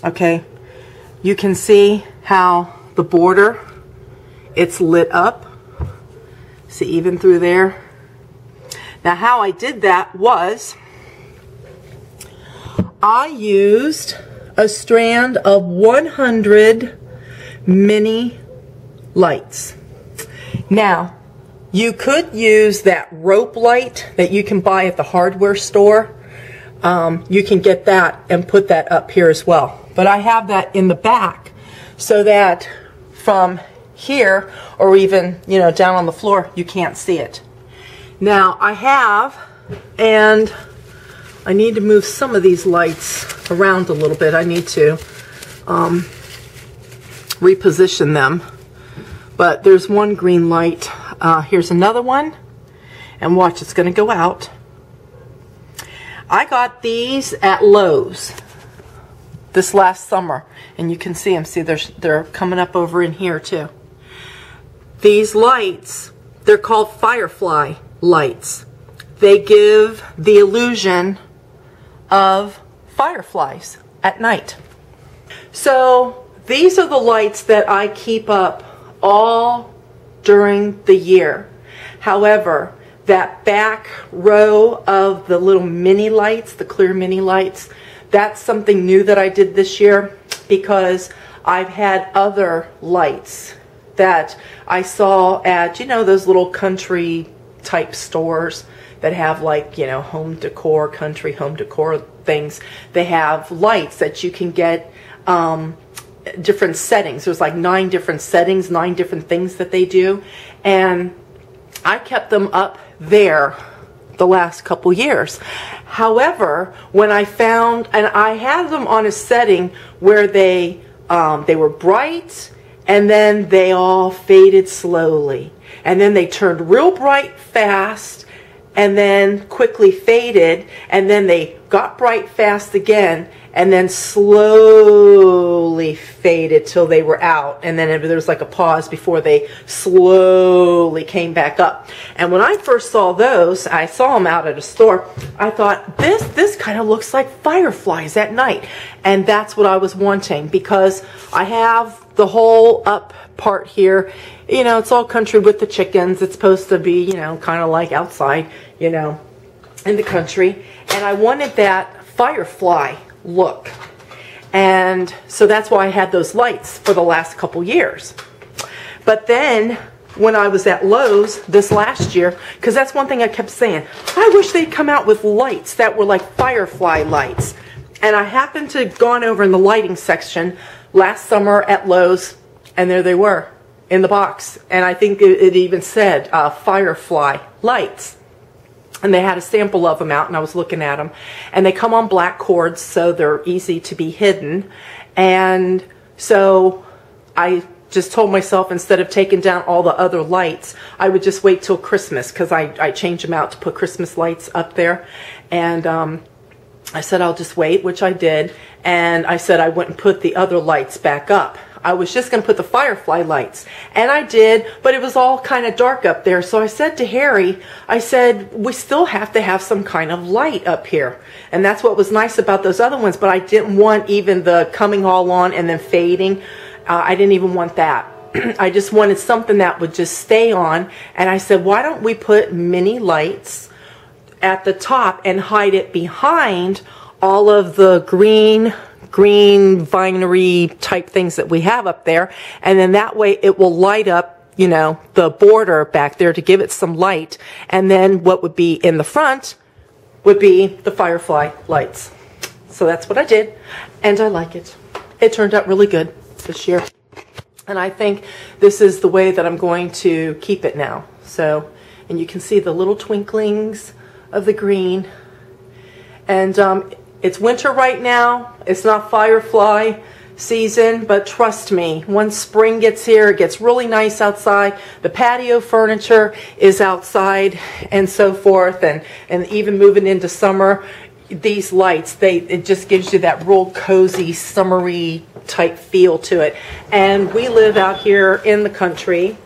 Okay, you can see how the border, it's lit up. See, even through there. Now, how I did that was I used a strand of 100 mini lights. Now, you could use that rope light that you can buy at the hardware store. You can get that and put that up here as well. But I have that in the back so that from here or even, you know, down on the floor, you can't see it. Now, I have, and I need to move some of these lights around a little bit. I need to reposition them. But there's one green light. Here's another one. And watch, it's going to go out. I got these at Lowe's this last summer. And you can see them. See, they're coming up over in here too. These lights, they're called Firefly lights. They give the illusion of fireflies at night. So these are the lights that I keep up all during the year. However, that back row of the little mini lights, the clear mini lights, that's something new that I did this year because I've had other lights that I saw at, you know, those little country type stores that have, like, you know, home decor, country home decor things. They have lights that you can get different settings. There's like 9 different settings, 9 different things that they do. And I kept them up there the last couple years. However, when I found, and I had them on a setting where they were bright, and then they all faded slowly. And then they turned real bright fast, and then quickly faded, and then they got bright fast again, and then slowly faded till they were out. And then there was like a pause before they slowly came back up. And when I first saw those, I saw them out at a store, I thought, this kind of looks like fireflies at night. And that's what I was wanting, because I have the whole up part here. You know, it's all country with the chickens. It's supposed to be, you know, kind of like outside, you know, in the country. And I wanted that firefly look. And so that's why I had those lights for the last couple years. But then when I was at Lowe's this last year, because that's one thing I kept saying, I wish they'd come out with lights that were like firefly lights. And I happened to have gone over in the lighting section last summer at Lowe's, and there they were in the box. And I think it even said Firefly lights. And they had a sample of them out, and I was looking at them. And they come on black cords, so they're easy to be hidden. And so I just told myself, instead of taking down all the other lights, I would just wait till Christmas, because I changed them out to put Christmas lights up there. And I said I'll just wait, which I did. And I said I wouldn't put the other lights back up. I was just going to put the firefly lights. And I did, but it was all kind of dark up there. So I said to Harry, I said, we still have to have some kind of light up here. And that's what was nice about those other ones. But I didn't want even the coming all on and then fading. I didn't even want that. I just wanted something that would just stay on. And I said, why don't we put mini lights at the top and hide it behind all of the green vinery type things that we have up there, and then that way it will light up, you know, the border back there to give it some light, and then what would be in the front would be the firefly lights. So that's what I did, and I like it. It turned out really good this year, and I think this is the way that I'm going to keep it now. So, and you can see the little twinklings of the green, and it's winter right now. It's not firefly season, but trust me, once spring gets here, it gets really nice outside. The patio furniture is outside and so forth, and even moving into summer, these lights, it just gives you that real cozy, summery type feel to it. And we live out here in the country,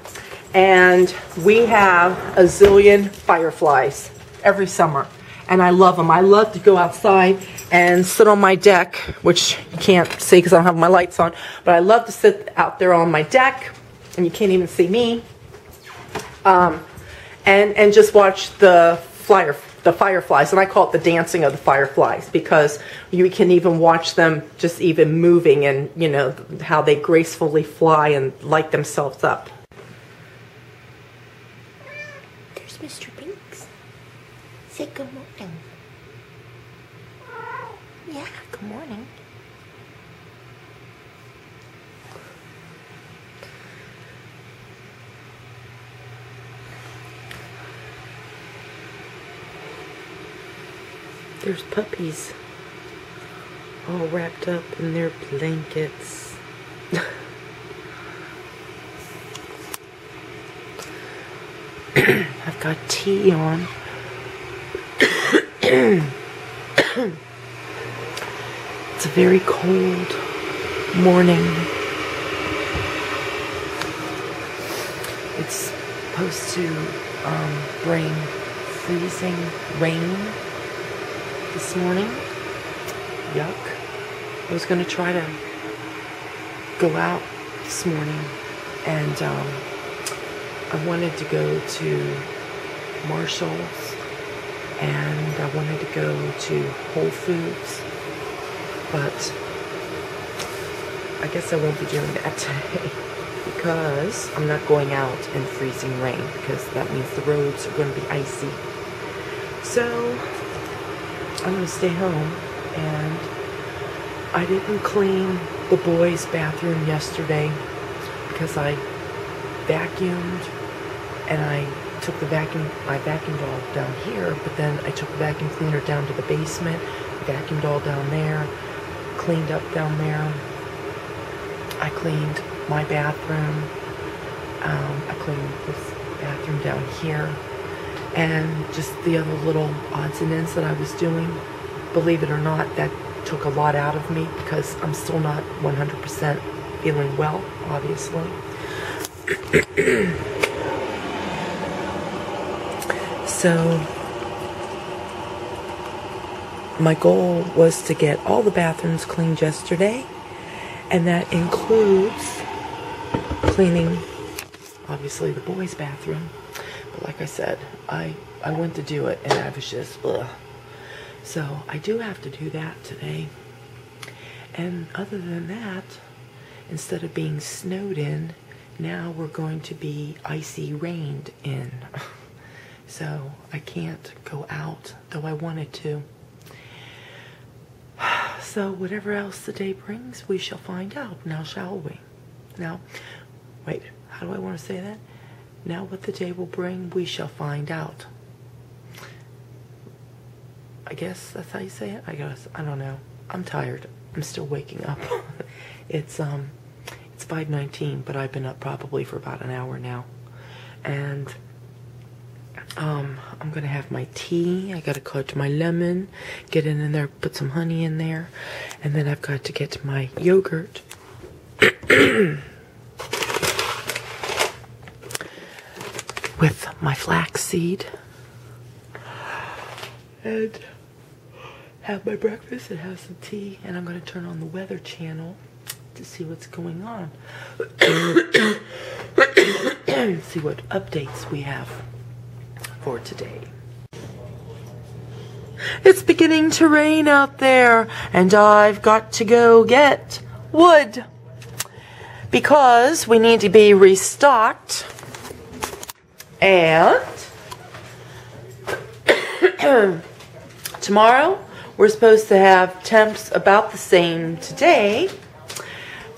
and we have a zillion fireflies every summer. And I love them. I love to go outside and sit on my deck, which you can't see because I don't have my lights on, but I love to sit out there on my deck, and you can't even see me, and just watch the fireflies, and I call it the dancing of the fireflies, because you can even watch them just even moving, and you know how they gracefully fly and light themselves up. There's Mr. Binks. Say good morning. Yeah, good morning. There's puppies all wrapped up in their blankets. I've got tea on. It's a very cold morning. It's supposed to bring freezing rain this morning. Yuck. I was going to try to go out this morning, and I wanted to go to Marshall's, and I wanted to go to Whole Foods, but I guess I won't be doing that today because I'm not going out in freezing rain, because that means the roads are going to be icy. So I'm going to stay home, and I didn't clean the boys' bathroom yesterday because I vacuumed, and I took the I vacuumed all down here, but then I took the vacuum cleaner down to the basement, vacuumed all down there, cleaned up down there. I cleaned my bathroom. I cleaned this bathroom down here, and just the other little odds and ends that I was doing. Believe it or not, that took a lot out of me because I'm still not 100% feeling well, obviously. So my goal was to get all the bathrooms cleaned yesterday, and that includes cleaning, obviously, the boys' bathroom. But like I said, I went to do it, and I was just, ugh. So I do have to do that today. And other than that, instead of being snowed in, now we're going to be icy rained in. So I can't go out, though I wanted to. So whatever else the day brings, we shall find out. Now shall we? Now, wait, how do I want to say that? Now what the day will bring, we shall find out. I guess that's how you say it. I guess, I don't know. I'm tired. I'm still waking up. It's 5:19, but I've been up probably for about an hour now. And I'm gonna have my tea. I gotta cut my lemon, get it in there, put some honey in there, and then I've got to get my yogurt. With my flaxseed. And have my breakfast and have some tea, and I'm going to turn on the Weather Channel to see what's going on. See what updates we have for today. It's beginning to rain out there, and I've got to go get wood because we need to be restocked. And tomorrow we're supposed to have temps about the same today,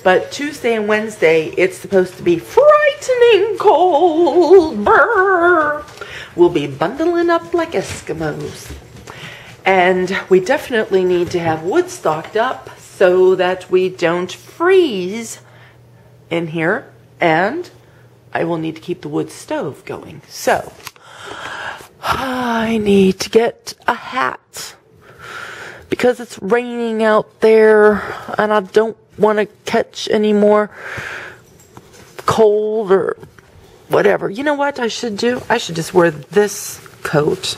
but Tuesday and Wednesday it's supposed to be frightening cold. Brr. We'll be bundling up like Eskimos. And we definitely need to have wood stocked up so that we don't freeze in here, and I will need to keep the wood stove going. So I need to get a hat because it's raining out there, and I don't want to catch any more cold or whatever. You know what I should do? I should just wear this coat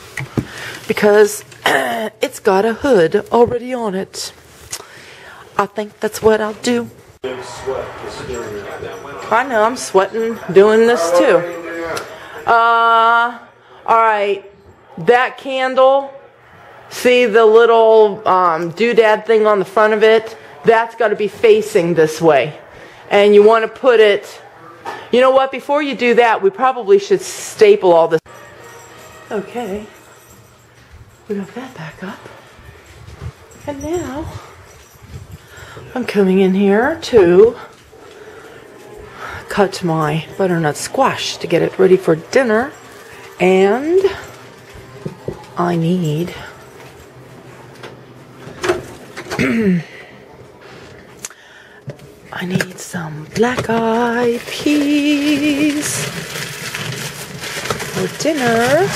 because It's got a hood already on it. I think that's what I'll do. I know, I'm sweating doing this too. Alright, that candle, see the little doodad thing on the front of it? That's got to be facing this way. And you want to put it, you know what, before you do that, we probably should staple all this. Okay, we got that back up. And now, I'm coming in here to cut my butternut squash to get it ready for dinner. And I need I need some black-eyed peas for dinner.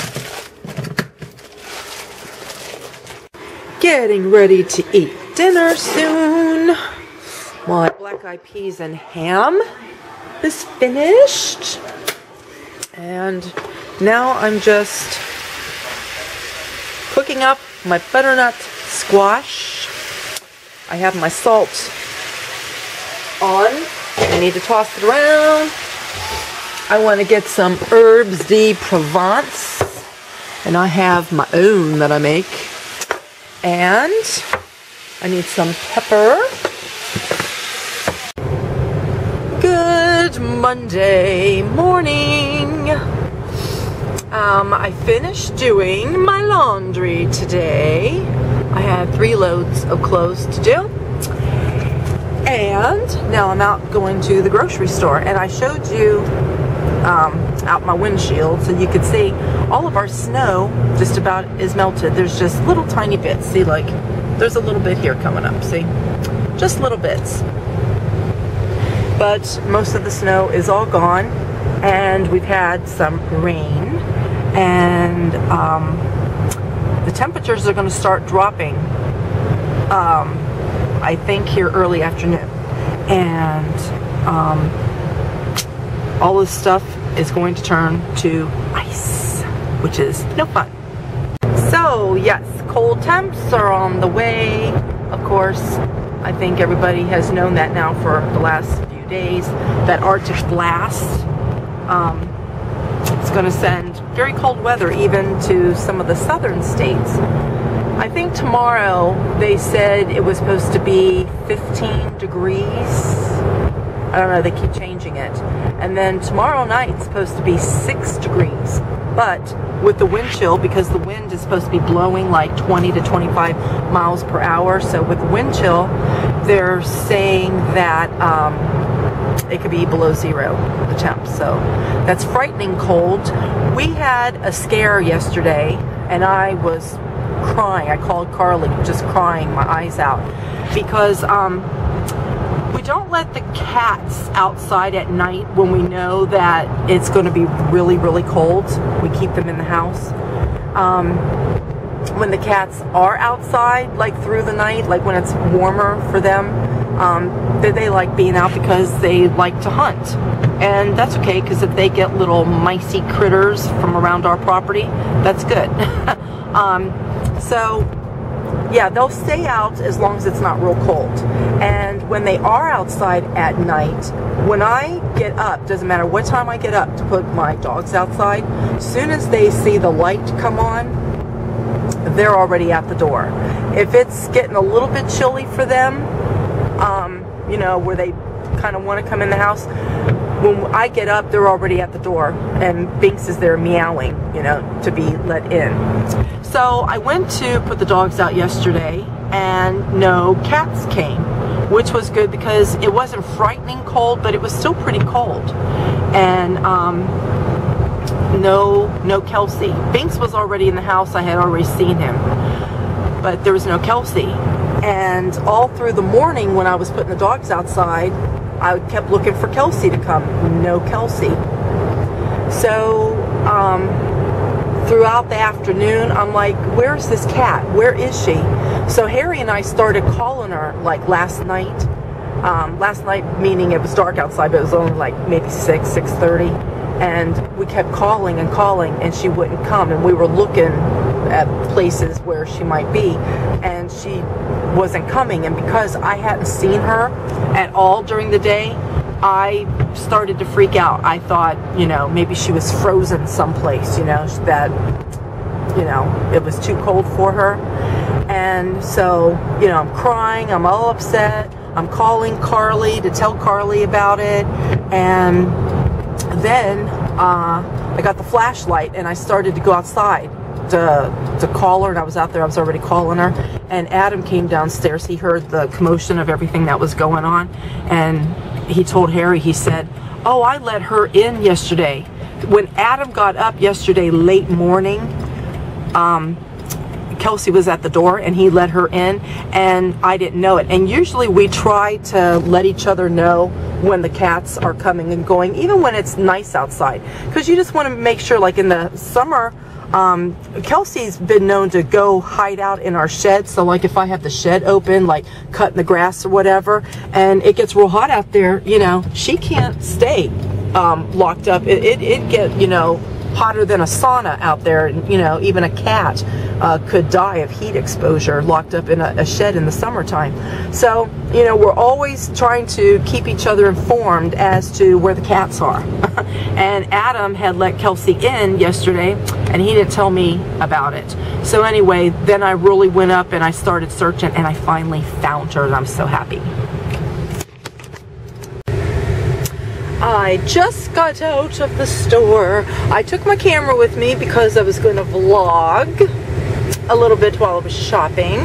Getting ready to eat dinner soon. My black-eyed peas and ham is finished. And now I'm just cooking up my butternut squash. I have my salt on. I need to toss it around. I want to get some herbs de Provence, and I have my own that I make. And I need some pepper. Good Monday morning. I finished doing my laundry today. I had 3 loads of clothes to do. And now I'm out going to the grocery store, and I showed you out my windshield so you could see all of our snow just about is melted. There's just little tiny bits. See, like there's a little bit here coming up, see? Just little bits. But most of the snow is all gone, and we've had some rain, and the temperatures are going to start dropping I think here early afternoon, and all this stuff is going to turn to ice, which is no fun. So yes, cold temps are on the way. Of course, I think everybody has known that now for the last few days, that Arctic blast. It's going to send very cold weather even to some of the southern states. I think tomorrow they said it was supposed to be 15 degrees. I don't know, they keep changing it. And then tomorrow night it's supposed to be 6 degrees. But with the wind chill, because the wind is supposed to be blowing like 20 to 25 miles per hour, so with the wind chill, they're saying that it could be below 0, the temp. So that's frightening cold. We had a scare yesterday, and I was crying. I called Carly, just crying my eyes out, because we don't let the cats outside at night when we know that it's going to be really, really cold. We keep them in the house. When the cats are outside, like through the night, like when it's warmer for them, they like being out because they like to hunt. And that's okay, because if they get little micey critters from around our property, that's good. So yeah, they'll stay out as long as it's not real cold. And when they are outside at night, when I get up, doesn't matter what time I get up to put my dogs outside, as soon as they see the light come on, they're already at the door. If it's getting a little bit chilly for them, you know, where they kind of want to come in the house, when I get up, they're already at the door, and Binks is there meowing, you know, to be let in. So I went to put the dogs out yesterday, and no cats came, which was good because it wasn't frightening cold, but it was still pretty cold. And no Kelsey. Binks was already in the house. I had already seen him, but there was no Kelsey. And all through the morning when I was putting the dogs outside, I kept looking for Kelsey to come. No Kelsey. So throughout the afternoon, I'm like, where's this cat? Where is she? So Harry and I started calling her like last night. Last night meaning it was dark outside, but it was only like maybe 6:30. and we kept calling and calling, and she wouldn't come, and we were looking at places where she might be, and she wasn't coming. And because I hadn't seen her at all during the day, I started to freak out. I thought, you know, maybe she was frozen someplace, you know, that, you know, it was too cold for her. And so, you know, I'm crying, I'm all upset, I'm calling Carly to tell Carly about it, and then I got the flashlight and I started to go outside to call her, and I was out there, I was already calling her, and Adam came downstairs. He heard the commotion of everything that was going on, and he told Harry, he said, oh, I let her in yesterday. When Adam got up yesterday late morning, Kelsey was at the door and he let her in, and I didn't know it. And usually we try to let each other know when the cats are coming and going, even when it's nice outside, because you just want to make sure, like in the summer, Kelsey's been known to go hide out in our shed. So like if I have the shed open, like cutting the grass or whatever, and it gets real hot out there, you know, she can't stay locked up. It get, you know, hotter than a sauna out there, and you know, even a cat could die of heat exposure locked up in a shed in the summertime. So, you know, we're always trying to keep each other informed as to where the cats are. And Adam had let Kelsey in yesterday, and he didn't tell me about it. So anyway, then I really went up and I started searching, and I finally found her, and I'm so happy. I just got out of the store. I took my camera with me because I was going to vlog a little bit while I was shopping.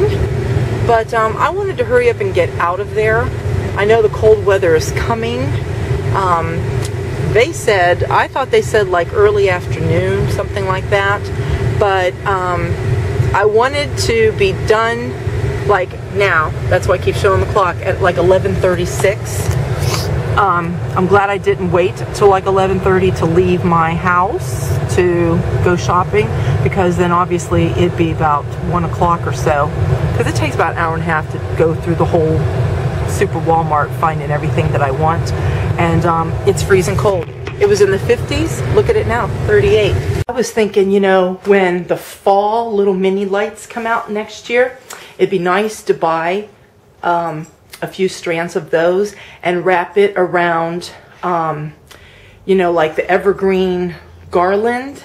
But I wanted to hurry up and get out of there. I know the cold weather is coming. They said, I thought they said like early afternoon, something like that. But I wanted to be done like now. That's why I keep showing the clock at like 11:36. I'm glad I didn't wait till like 11:30 to leave my house to go shopping, because then obviously it'd be about 1 o'clock or so, because it takes about an hour and a half to go through the whole super Walmart finding everything that I want. And it's freezing cold. It was in the 50s. Look at it now, 38. I was thinking, you know, when the fall little mini lights come out next year, it'd be nice to buy a few strands of those and wrap it around, you know, like the evergreen garland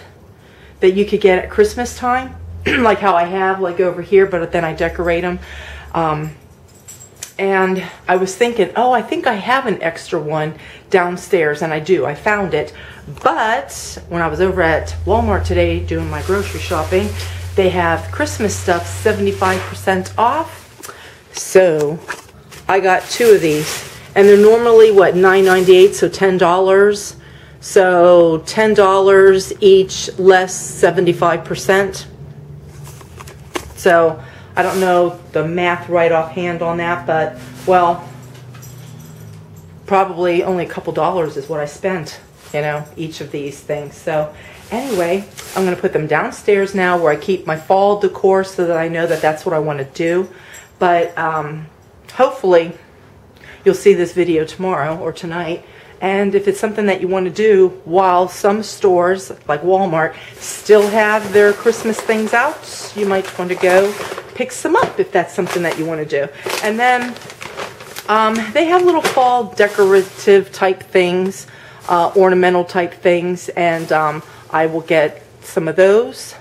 that you could get at Christmas time, like how I have like over here, but then I decorate them. And I was thinking, oh, I think I have an extra one downstairs, and I do. I found it. But when I was over at Walmart today doing my grocery shopping, they have Christmas stuff 75% off. So I got 2 of these, and they're normally what, $9.98, so $10. So $10 each, less 75%. So I don't know the math right offhand on that, but well, probably only a couple dollars is what I spent, you know, each of these things. So anyway, I'm going to put them downstairs now where I keep my fall decor, so that I know that that's what I want to do. But hopefully you'll see this video tomorrow or tonight, and if it's something that you want to do while some stores like Walmart still have their Christmas things out, you might want to go pick some up if that's something that you want to do. And then they have little fall decorative type things, ornamental type things, and I will get some of those,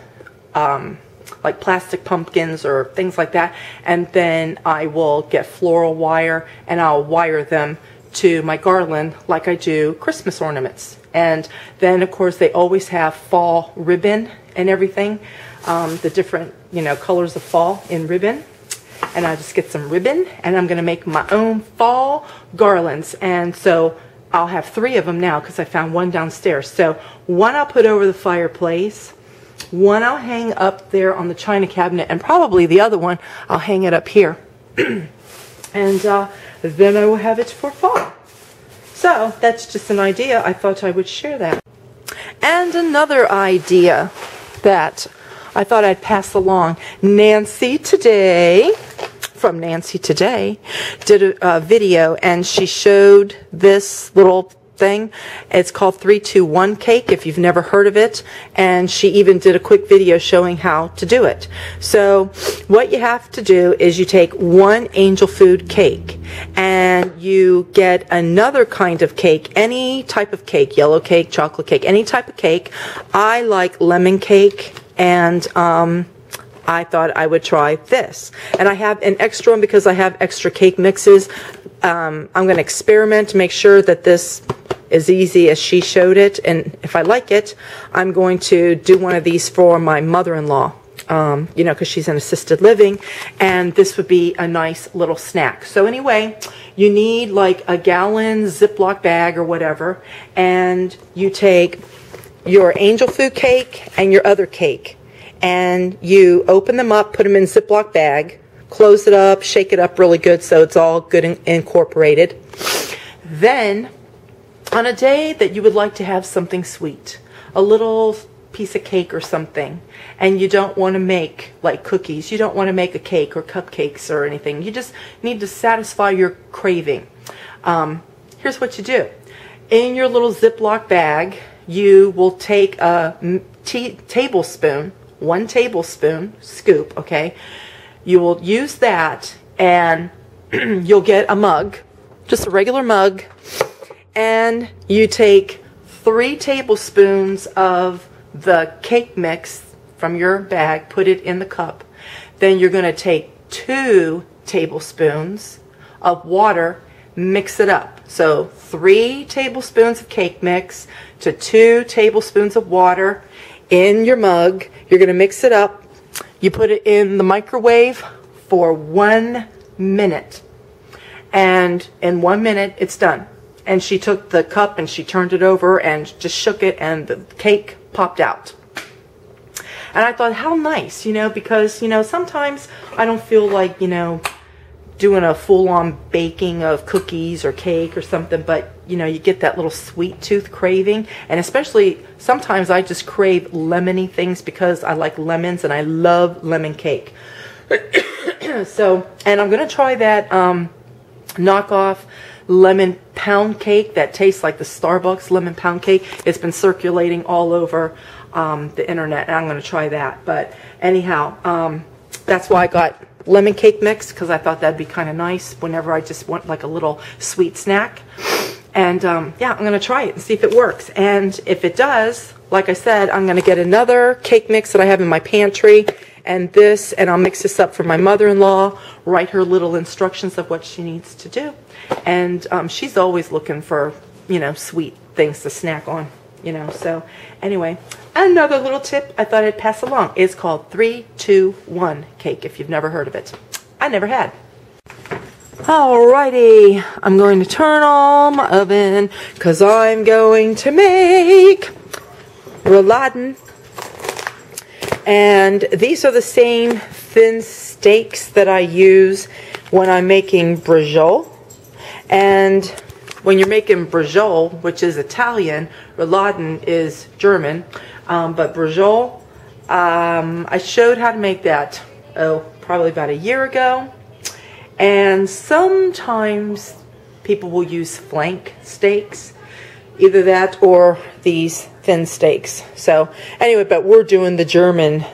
like plastic pumpkins or things like that, and then I will get floral wire and I'll wire them to my garland like I do Christmas ornaments. And then of course they always have fall ribbon and everything, the different, you know, colors of fall in ribbon. And I just get some ribbon, and I'm going to make my own fall garlands. And so I'll have 3 of them now because I found one downstairs. So one I'll put over the fireplace, one I'll hang up there on the china cabinet, and probably the other one I'll hang it up here. And then I will have it for fall. So that's just an idea. I thought I would share that. And another idea that I thought I'd pass along. Nancy Today, from Nancy Today, did a video, and she showed this little thing. It's called 3-2-1 cake, if you've never heard of it. And she even did a quick video showing how to do it. So what you have to do is you take one angel food cake and you get another kind of cake, any type of cake, yellow cake, chocolate cake, any type of cake. I like lemon cake, and I thought I would try this. And I have an extra one because I have extra cake mixes. I'm going to experiment to make sure that this is easy as she showed it. And if I like it, I'm going to do one of these for my mother-in-law. You know, because she's in assisted living, and this would be a nice little snack. So anyway, you need like a gallon Ziploc bag or whatever, and you take your angel food cake and your other cake, and you open them up, put them in a Ziploc bag, close it up, shake it up really good so it's all good and incorporated. Then, on a day that you would like to have something sweet, a little piece of cake or something, and you don't want to make like cookies, you don't want to make a cake or cupcakes or anything, you just need to satisfy your craving. Here's what you do. In your little Ziploc bag, you will take a tablespoon, 1 tablespoon scoop, okay? You will use that, and you'll get a mug, just a regular mug, and you take 3 tablespoons of the cake mix from your bag, put it in the cup. Then you're going to take 2 tablespoons of water, mix it up. So 3 tablespoons of cake mix to 2 tablespoons of water in your mug. You're going to mix it up. You put it in the microwave for 1 minute. And in 1 minute, it's done. And she took the cup and she turned it over and just shook it, and the cake popped out. And I thought, how nice, you know, because, you know, sometimes I don't feel like, you know, doing a full-on baking of cookies or cake or something, but, you know, you get that little sweet tooth craving. And especially sometimes I just crave lemony things because I like lemons and I love lemon cake. So, and I'm going to try that knockoff lemon pound cake that tastes like the Starbucks lemon pound cake. It's been circulating all over the internet, and I'm going to try that. But anyhow, that's why I got lemon cake mix, because I thought that'd be kind of nice whenever I just want like a little sweet snack. And yeah, I'm going to try it and see if it works. And if it does, like I said, I'm going to get another cake mix that I have in my pantry, and this, and I'll mix this up for my mother-in-law, write her little instructions of what she needs to do. And she's always looking for, you know, sweet things to snack on, you know. So anyway, another little tip I thought I'd pass along is called 3-2-1 cake, if you've never heard of it. I never had. Alrighty, I'm going to turn on my oven because I'm going to make rouladen. And these are the same thin steaks that I use when I'm making brajol. And when you're making brajol, which is Italian, rouladen is German, but brajol, I showed how to make that, probably about a year ago. And sometimes people will use flank steaks, either that or these thin steaks. So anyway, but we're doing the German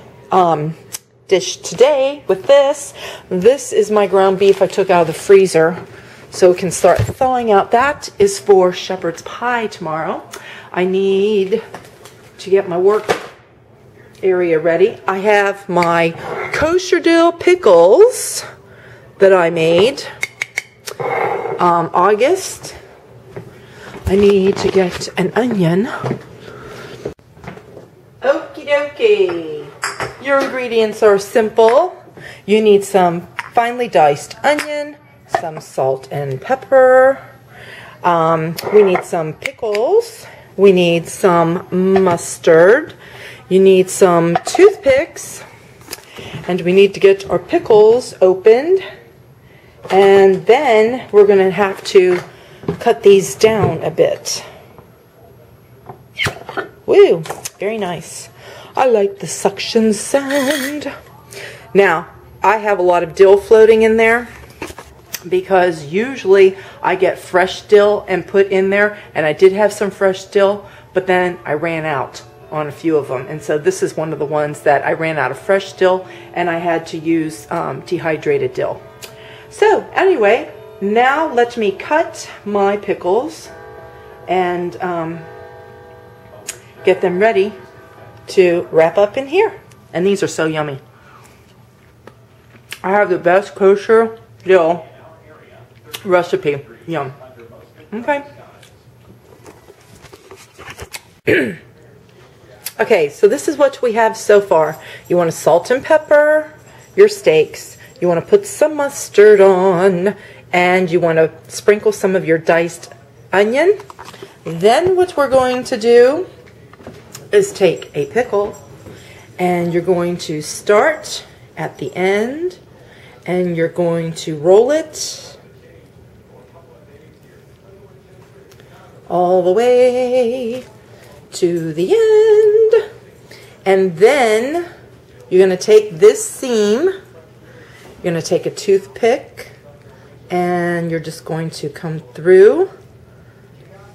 dish today with this. This is my ground beef I took out of the freezer so it can start thawing out. That is for shepherd's pie tomorrow. I need to get my work area ready. I have my kosher dill pickles that I made August. I need to get an onion. Okie dokie. Your ingredients are simple. You need some finely diced onion, some salt and pepper. We need some pickles. We need some mustard. You need some toothpicks. And we need to get our pickles opened. And then we're going to have to cut these down a bit. Woo, very nice. I like the suction sound. Now, I have a lot of dill floating in there. because usually I get fresh dill and put in there, and I did have some fresh dill, but then I ran out on a few of them, and so this is one of the ones that I ran out of fresh dill and I had to use dehydrated dill. So anyway, now let me cut my pickles and get them ready to wrap up in here. And these are so yummy. I have the best kosher dill recipe. Yum. Okay. Okay, so this is what we have so far. You want to salt and pepper your steaks. You want to put some mustard on, and you want to sprinkle some of your diced onion. Then what we're going to do is take a pickle, and you're going to start at the end, and you're going to roll it all the way to the end. And then you're going to take this seam, you're going to take a toothpick, and you're just going to come through.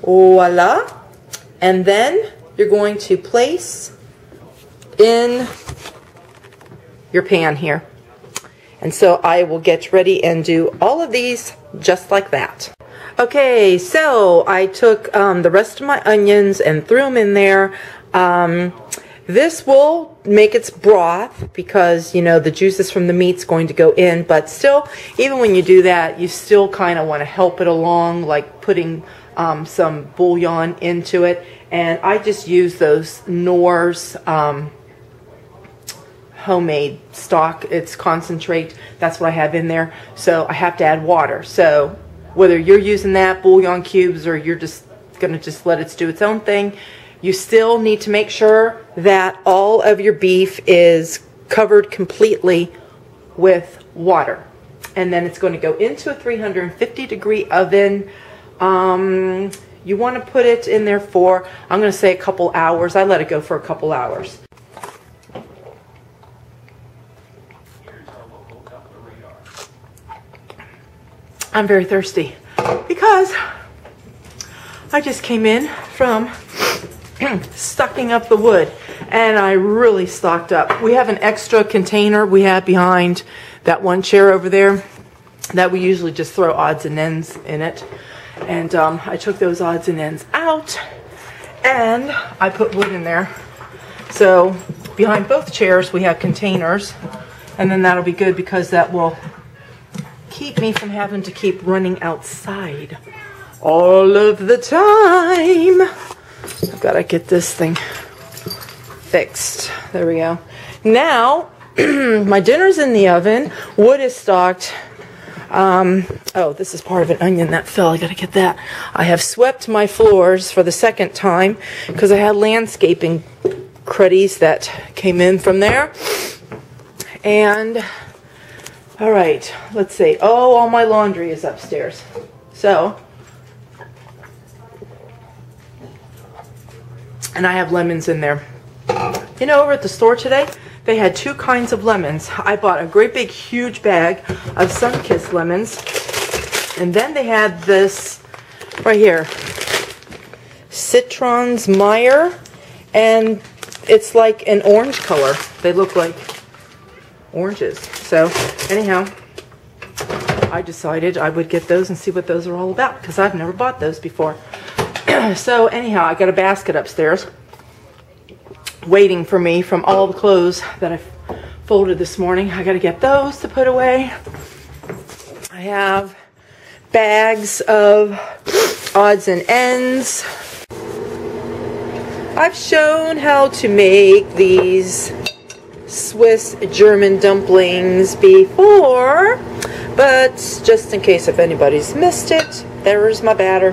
Voila. And then you're going to place in your pan here. And so I will get ready and do all of these just like that. Okay, so I took the rest of my onions and threw them in there. This will make its broth because, you know, the juices from the meat's going to go in, but still, even when you do that, you still kind of want to help it along, like putting some bouillon into it. And I just use those Knorr's homemade stock. It's concentrate. That's what I have in there. So I have to add water. So whether you're using that, bouillon cubes, or you're just going to just let it do its own thing, you still need to make sure that all of your beef is covered completely with water. And then it's going to go into a 350-degree oven. You want to put it in there for, I'm going to say a couple hours. I let it go for a couple hours. I'm very thirsty because I just came in from stocking up the wood, and I really stocked up. We have an extra container we have behind that one chair over there that we usually just throw odds and ends in it, and I took those odds and ends out and I put wood in there. So behind both chairs we have containers, and then that'll be good because that will keep me from having to keep running outside all of the time. I've got to get this thing fixed. There we go. Now, my dinner's in the oven. Wood is stocked. Oh, this is part of an onion that fell. I got to get that. I have swept my floors for the second time because I had landscaping cruddies that came in from there. And all right, let's see. Oh, all my laundry is upstairs. So, and I have lemons in there. You know, over at the store today, they had two kinds of lemons. I bought a great big huge bag of Sunkist lemons. And then they had this right here, Citron's Meyer. And it's like an orange color. They look like oranges. So anyhow, I decided I would get those and see what those are all about because I've never bought those before. So anyhow, I got a basket upstairs waiting for me from all the clothes that I folded this morning. I got to get those to put away. I have bags of odds and ends. I've shown how to make these Swiss German dumplings before, but just in case if anybody's missed it, there's my batter.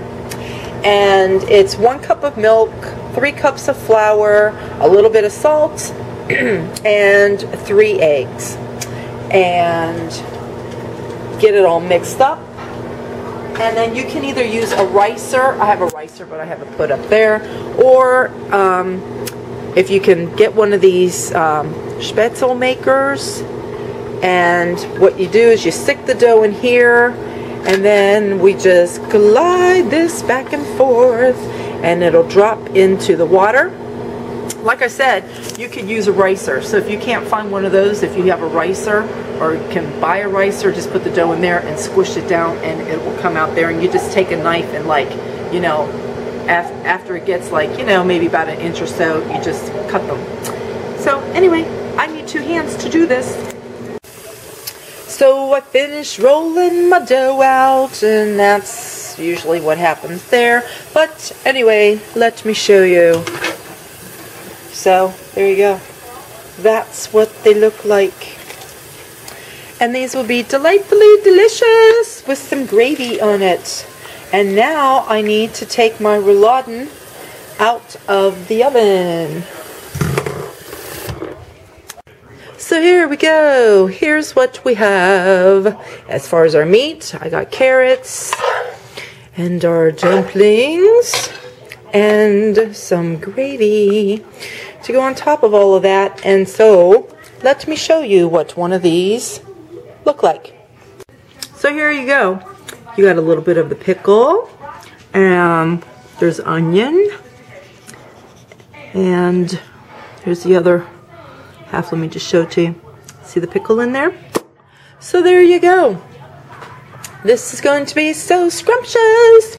And it's 1 cup of milk, 3 cups of flour, a little bit of salt, and 3 eggs. And get it all mixed up. And then you can either use a ricer. I have a ricer, but I have it put up there. Or if you can get one of these Spätzle makers. And what you do is you stick the dough in here, And then we just glide this back and forth, and it'll drop into the water. Like I said, you could use a ricer. So if you can't find one of those, if you have a ricer or can buy a ricer, just put the dough in there and squish it down, and it will come out there. And you just take a knife and, like, you know, after it gets like, you know, maybe about an inch or so, you just cut them. So anyway, I need 2 hands to do this. So I finished rolling my dough out, and that's usually what happens there. But anyway, let me show you. So there you go. That's what they look like. And these will be delightfully delicious with some gravy on it. And now I need to take my rouladen out of the oven. So here we go. Here's what we have. As far as our meat, I got carrots and our dumplings and some gravy to go on top of all of that. And so let me show you what one of these look like. So here you go. You got a little bit of the pickle, and there's onion, and here's the other half. Let me just show it to you. See the pickle in there? So there you go. This is going to be so scrumptious.